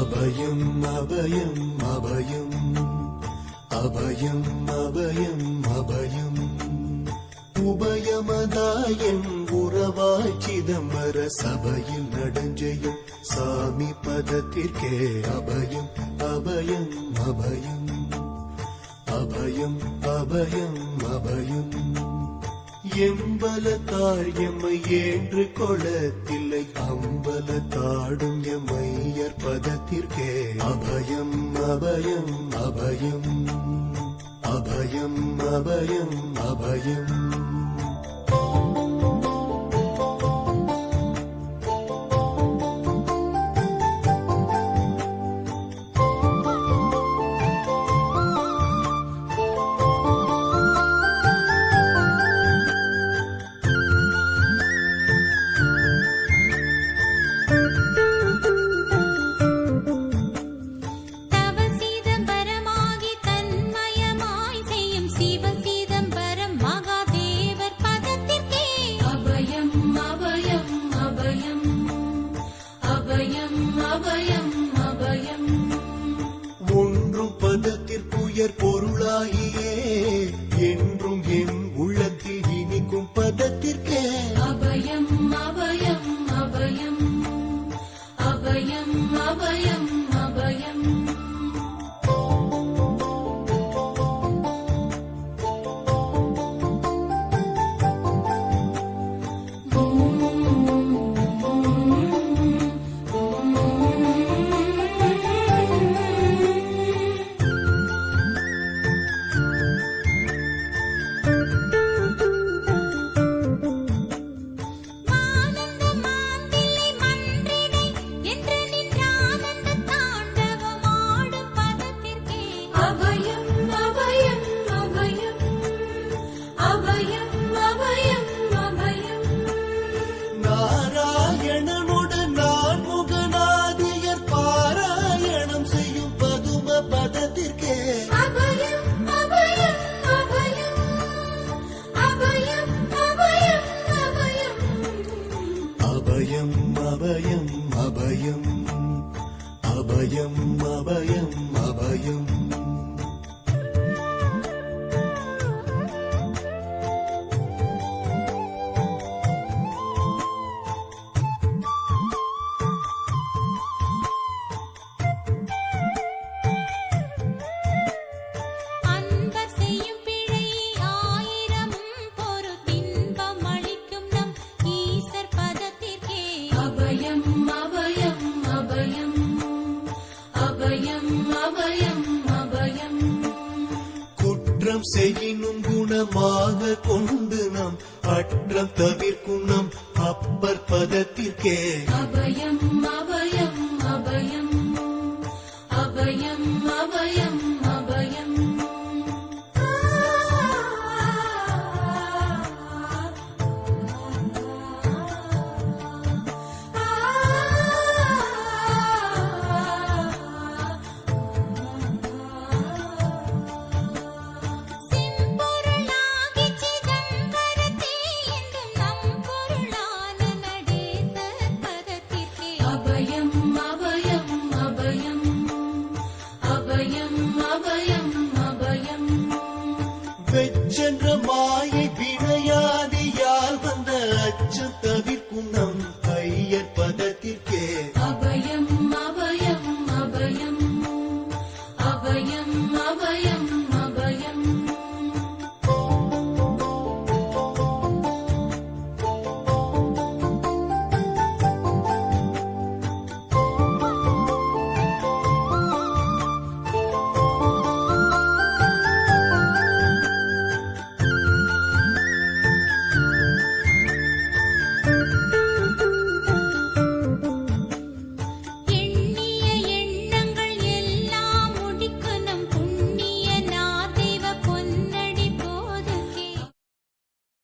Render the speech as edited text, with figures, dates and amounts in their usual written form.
அபயம் அபயம் அபயம் அபயம் அபயம் அபயம் உபயமதாயன் உறவாய் சிதம்பர சபையில் நடஞ்செய்யும் சாமி பதத்திற்கே அபயம் அபயம் அபயம் அபயம் அபயம் அபயம் எம்பலத்தாள் எம்மை ஏன்று கொளத்தில்லை அம்பலத்தாடும் எம்மையர் பதத்திற்கே அபயம் அபயம் அபயம் அபயம் அபயம் அபயம் பதத்திற்குயர் பொருளாகியே என்றும் என் உள்ளத்தில் இனிக்கும் பதத்திற்கே அபயம் அபயம் அபயம் அபயம் அபயம் அபயம் அபயம் அபயம் அபயம் அபயம் அபயம் குற்றம் செய்யினும் குணமாக கொண்டு நாம் அற்றம் தவிர்க்கும் நம் அப்பர் பதத்திற்கே அபயம் அபயம் அபயம் அபயம் அபயம் அபயம் வெச்சென்ற மாயை வினையாதியால் வந்த அச்சம்